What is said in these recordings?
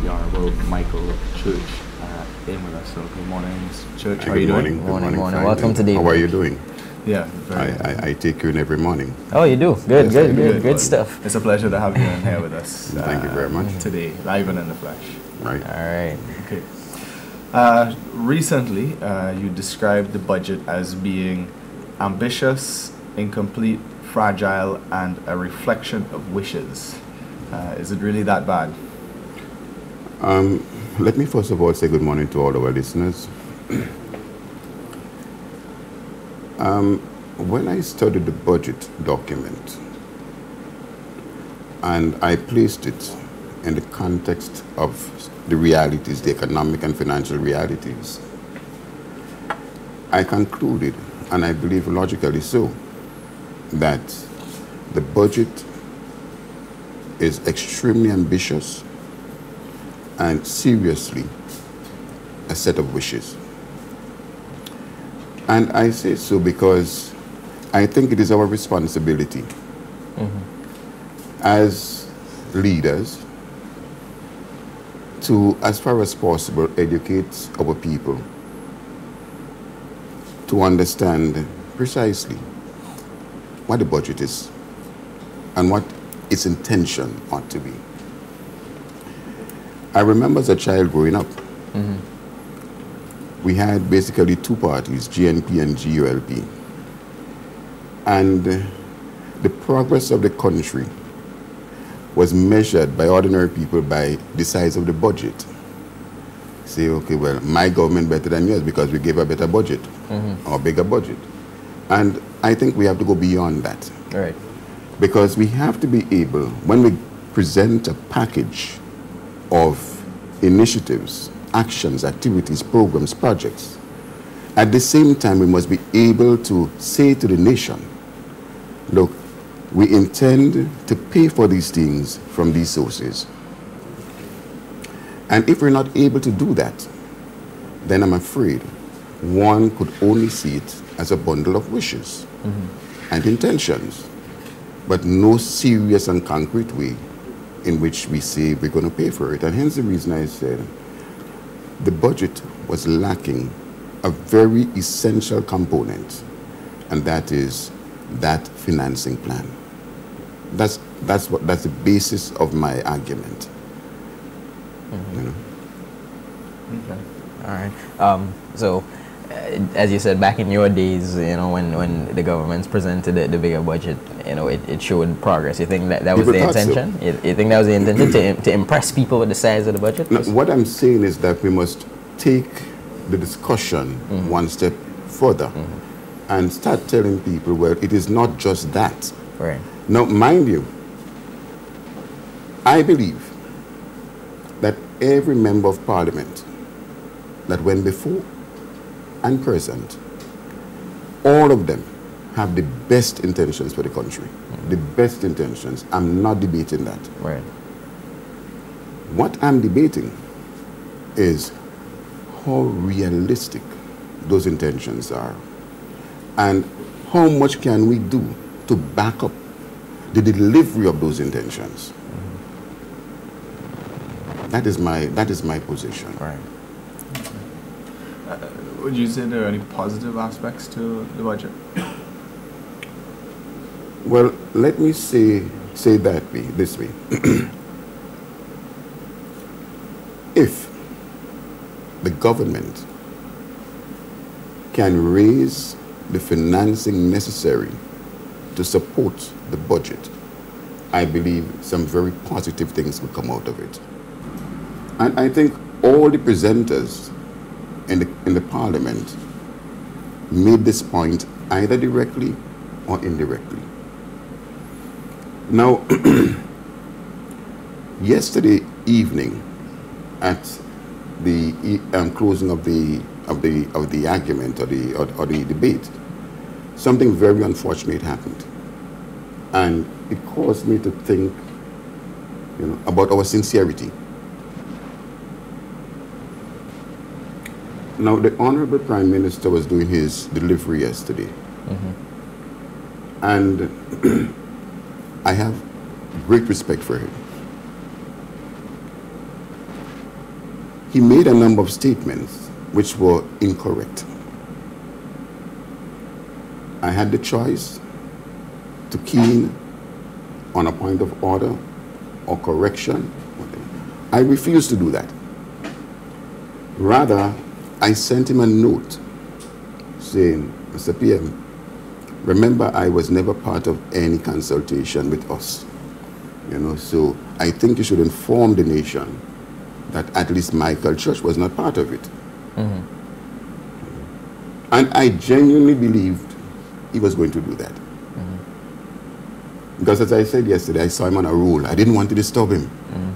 the Honorable Michael Church in with us. So good morning, Church. How are you doing? Good morning. Welcome to David. How are you doing? Yeah, I take you in every morning. Oh, you do? Good, Yes, good stuff. It's a pleasure to have you in here with us. Thank you very much. Today, live and in the flesh. Right. All right. Okay. Recently, you described the budget as being ambitious, incomplete, fragile, and a reflection of wishes. Is it really that bad? Let me first of all say good morning to all our listeners. When I studied the budget document and I placed it in the context of the realities, the economic and financial realities, I concluded, and I believe logically so, that the budget is extremely ambitious and seriously a set of wishes. And I say so because I think it is our responsibility as leaders to, as far as possible, educate our people to understand precisely what the budget is and what its intention ought to be. I remember as a child growing up, we had basically two parties, GNP and GULP. And the progress of the country was measured by ordinary people by the size of the budget. Say, okay, well, my government better than yours because we gave a better budget or bigger budget. And I think we have to go beyond that. All right. Because we have to be able, when we present a package of initiatives, actions, activities, programs, projects, at the same time we must be able to say to the nation, look, we intend to pay for these things from these sources. And if we're not able to do that, then I'm afraid one could only see it as a bundle of wishes and intentions, but no serious and concrete way in which we say we're going to pay for it. And hence the reason I said the budget was lacking a very essential component, and that is that financing plan. That's the basis of my argument. You know? Okay. All right. So, as you said, back in your days, you know, when the governments presented the bigger budget, you know, it showed progress. You think that was the intention? So. You think that was the intention to impress people with the size of the budget? No, what I'm saying is that we must take the discussion one step further and start telling people, well, it is not just that. Right. Now, mind you, I believe that every member of parliament that went before and present, all of them have the best intentions for the country. The best intentions. I'm not debating that. Right. What I'm debating is how realistic those intentions are and how much can we do to back up the delivery of those intentions. That is my position. Right. Would you say there are any positive aspects to the budget? Well, let me say that this way. If the government can raise the financing necessary to support the budget, I believe some very positive things will come out of it. And I think all the presenters in the parliament made this point either directly or indirectly. Now, yesterday evening, at the closing of the argument or the debate, something very unfortunate happened, and it caused me to think, you know, about our sincerity. Now, the Honorable Prime Minister was doing his delivery yesterday, and I have great respect for him. he made a number of statements which were incorrect. I had the choice to keen on a point of order or correction. I refused to do that. Rather, I sent him a note saying, Mr. PM, remember I was never part of any consultation with us. So I think you should inform the nation that at least Michael Church was not part of it. Mm-hmm. And I genuinely believed he was going to do that. Mm-hmm. Because as I said yesterday, I saw him on a roll. I didn't want to disturb him. Mm-hmm.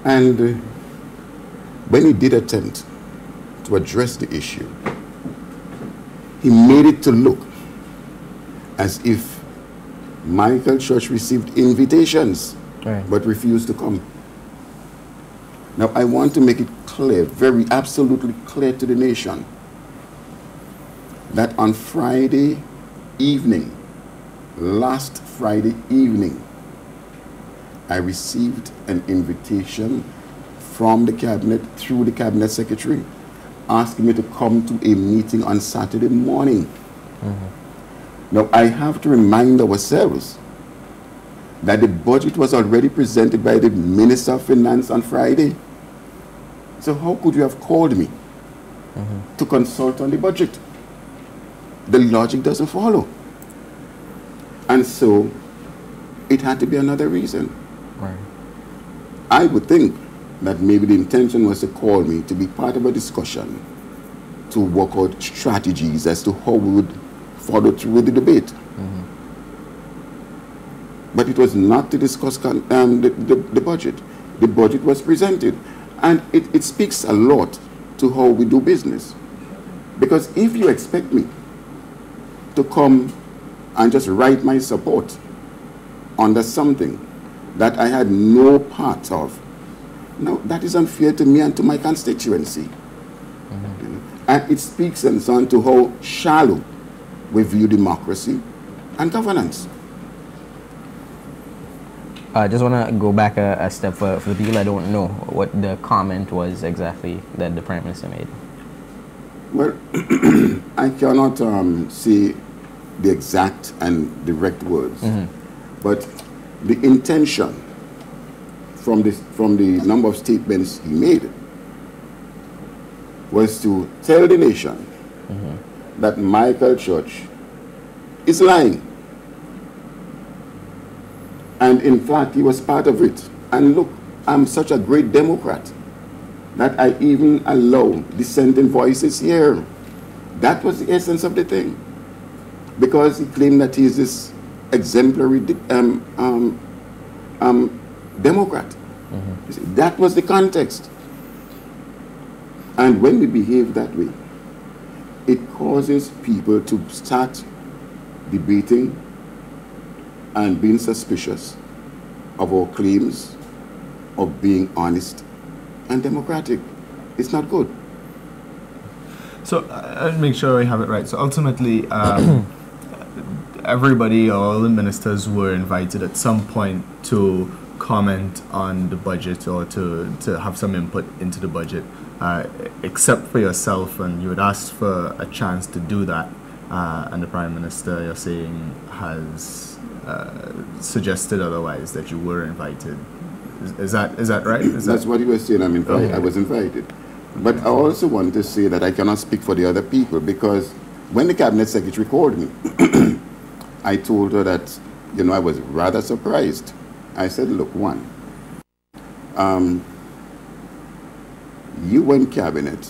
And when he did attempt to address the issue, he made it to look as if Michael Church received invitations, right, but refused to come. Now, I want to make it clear, very absolutely clear to the nation, that on Friday evening, last Friday evening, I received an invitation from the cabinet, through the cabinet secretary, asking me to come to a meeting on Saturday morning. mm-hmm, Now, I have to remind ourselves that the budget was already presented by the Minister of Finance on Friday. So how could you have called me mm-hmm, to consult on the budget? The logic doesn't follow. And so it had to be another reason. right, I would think that maybe the intention was to call me to be part of a discussion to work out strategies as to how we would follow through with the debate. mm-hmm, But it was not to discuss the budget. The budget was presented. And it speaks a lot to how we do business. Because if you expect me to come and just write my support under something that I had no part of, now that is unfair to me and to my constituency. mm-hmm. And it speaks and so on to how shallow we view democracy and governance. I just want to go back a step for the people that don't know what the comment was exactly that the Prime Minister made. Well, I cannot say the exact and direct words, Mm-hmm. but the intention from the number of statements he made was to tell the nation Mm-hmm. that Michael Church is lying. And in fact, he was part of it. And look, I'm such a great Democrat that I even allow dissenting voices here. That was the essence of the thing. Because he claimed that he is this exemplary Democrat. Mm-hmm. You see, that was the context. And when we behave that way, it causes people to start debating and being suspicious of our claims of being honest and democratic. It's not good. So I'll make sure I have it right. So ultimately, everybody, all the ministers were invited at some point to comment on the budget or to have some input into the budget, except for yourself, and you had asked for a chance to do that, and the Prime Minister, you're saying, has suggested otherwise, that you were invited. Is that right? That's what he was saying. I'm invited. Okay. I was invited. But I also want to say that I cannot speak for the other people, because when the cabinet secretary called me, I told her that, I was rather surprised. I said, look, one, you were in cabinet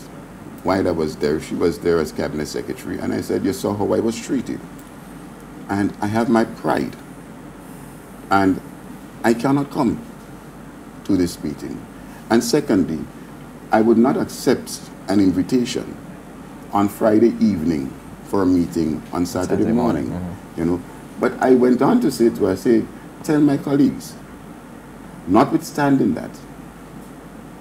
while I was there. She was there as cabinet secretary. And I said, you saw how I was treated. And I have my pride. And I cannot come to this meeting. And secondly, I would not accept an invitation on Friday evening for a meeting on Saturday morning. Mm-hmm. But I went on to say to her, tell my colleagues, notwithstanding that,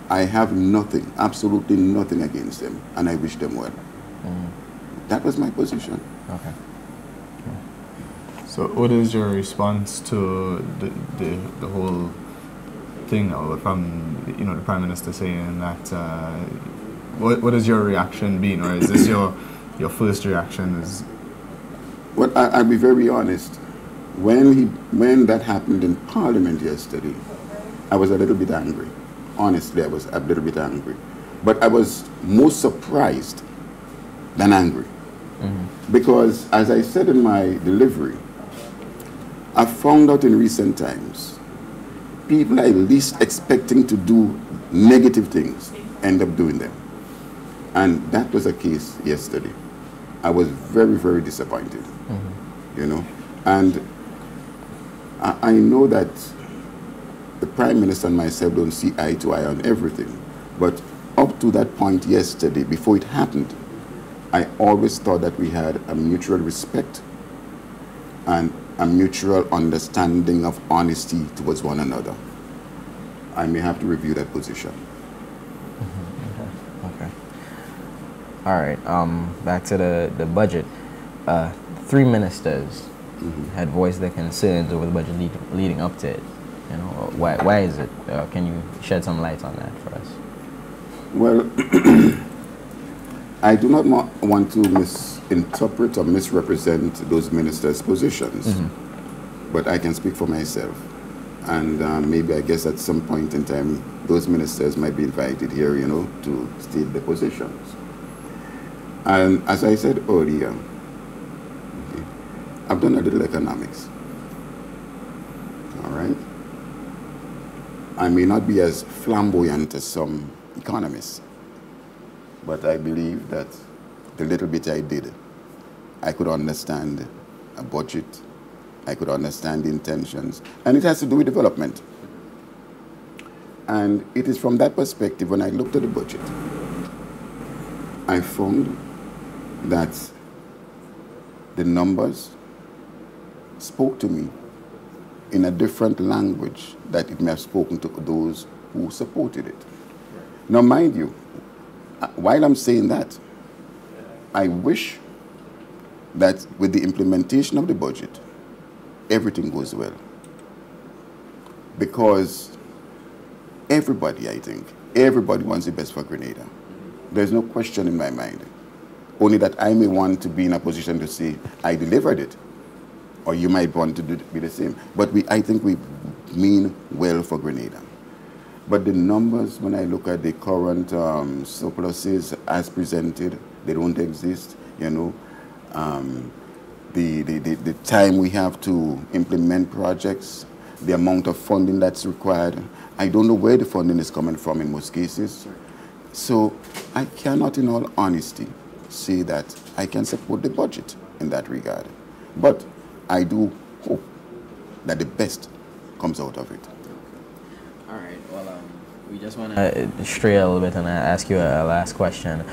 I have nothing, absolutely nothing against them, and I wish them well. Mm-hmm. That was my position. Okay. So what is your response to the whole thing now from the Prime Minister saying that. What has your reaction been, or is this your first reaction? Well, I'll be very honest. When that happened in Parliament yesterday, I was a little bit angry. Honestly, I was a little bit angry. But I was more surprised than angry. Mm-hmm. Because, as I said in my delivery, I found out in recent times, people are least expecting to do negative things end up doing them. And that was the case yesterday. I was very, very disappointed, And I know that the Prime Minister and myself don't see eye to eye on everything. But up to that point yesterday, before it happened, I always thought that we had a mutual respect and a mutual understanding of honesty towards one another. I may have to review that position. Okay. All right. Back to the budget. 3 ministers had voiced their concerns over the budget leading up to it. Why is it? Can you shed some light on that for us? Well, I do not want to misinterpret or misrepresent those ministers' positions, but I can speak for myself. And maybe I guess at some point in time, those ministers might be invited here, to state their positions. And as I said earlier, I've done a little economics. All right? I may not be as flamboyant as some economists, but I believe that the little bit I did, I could understand a budget, I could understand the intentions, and it has to do with development. And it is from that perspective, when I looked at the budget, I found that the numbers spoke to me in a different language that it may have spoken to those who supported it. Now, mind you, while I'm saying that, I wish that with the implementation of the budget, everything goes well. Because everybody, I think, everybody wants the best for Grenada. There's no question in my mind. Only that I may want to be in a position to say, I delivered it. Or you might want to be the same. But I think we mean well for Grenada. But the numbers, when I look at the current surpluses as presented, they don't exist, The time we have to implement projects, the amount of funding that's required, I don't know where the funding is coming from in most cases. So I cannot, in all honesty, say that I can support the budget in that regard. But I do hope that the best comes out of it. All right. Well, we just want to stray a little bit and ask you a last question.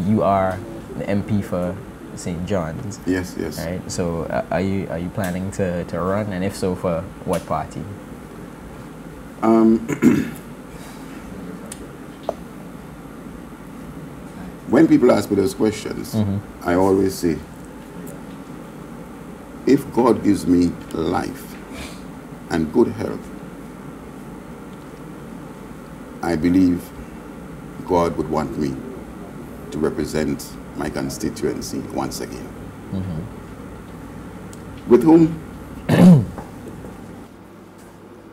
You are the MP for St. John's. Yes, yes. Right. So are you planning to run, and if so, for what party? When people ask me those questions, I always say, if God gives me life and good health, I believe God would want me to represent my constituency once again. With whom?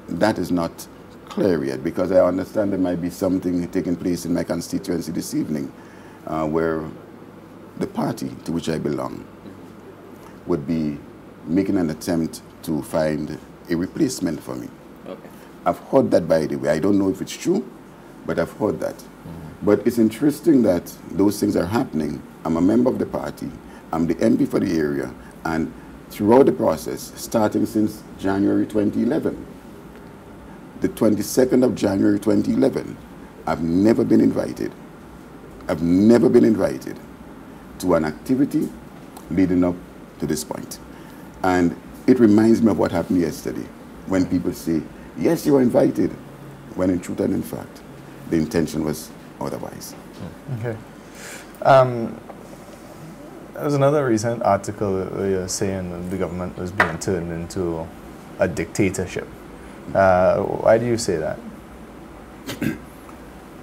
That is not clear yet, because I understand there might be something taking place in my constituency this evening where the party to which I belong would be making an attempt to find a replacement for me. Okay. I've heard that, by the way. I don't know if it's true, but I've heard that. But it's interesting that those things are happening. I'm a member of the party. I'm the MP for the area. And throughout the process, starting since January 2011, the 22nd of January 2011, I've never been invited. I've never been invited to an activity leading up to this point. And it reminds me of what happened yesterday, when people say, yes, you were invited, when in truth and in fact, the intention was otherwise. Okay. There's another recent article where you're saying that the government was being turned into a dictatorship. Why do you say that?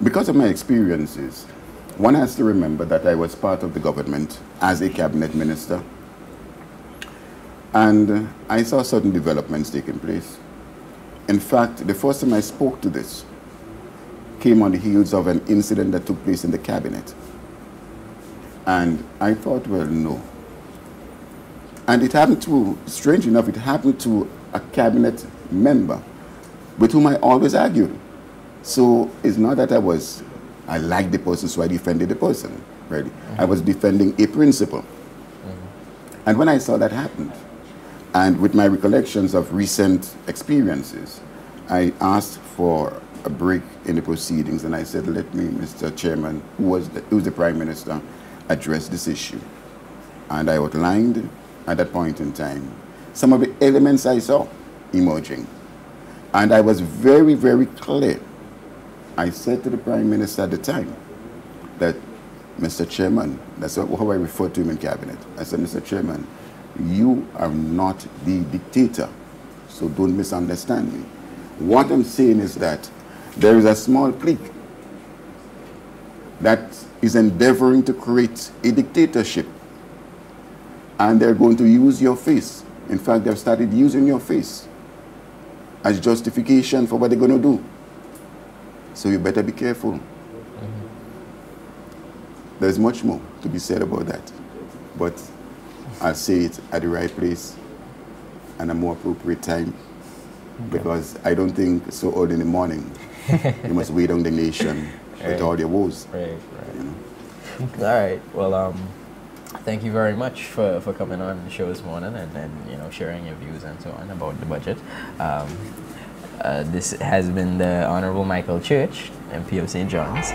Because of my experiences, one has to remember that I was part of the government as a cabinet minister, and I saw certain developments taking place. In fact, the first time I spoke to this came on the heels of an incident that took place in the cabinet. And I thought, well, no. And it happened to, strange enough, it happened to a cabinet member with whom I always argued. So it's not that I liked the person, so I defended the person, right? I was defending a principle. And when I saw that happen, and with my recollections of recent experiences, I asked for a break in the proceedings, and I said, let me, Mr. Chairman, who was the Prime Minister, address this issue. And I outlined, at that point in time, some of the elements I saw emerging. And I was very, very clear. I said to the Prime Minister at the time that, Mr. Chairman, that's how I refer to him in cabinet. I said, Mr. Chairman, you are not the dictator, so don't misunderstand me. What I'm saying is that there is a small clique that is endeavoring to create a dictatorship, and they're going to use your face. In fact, they've started using your face as justification for what they're going to do. So you better be careful. There's much more to be said about that, but I'll say it at the right place and a more appropriate time, because I don't think so early in the morning you must weigh down the nation with all your woes. Right. You know? All right. Well, thank you very much for coming on the show this morning and sharing your views and so on about the budget. This has been the Honorable Michael Church, MP of St. John's.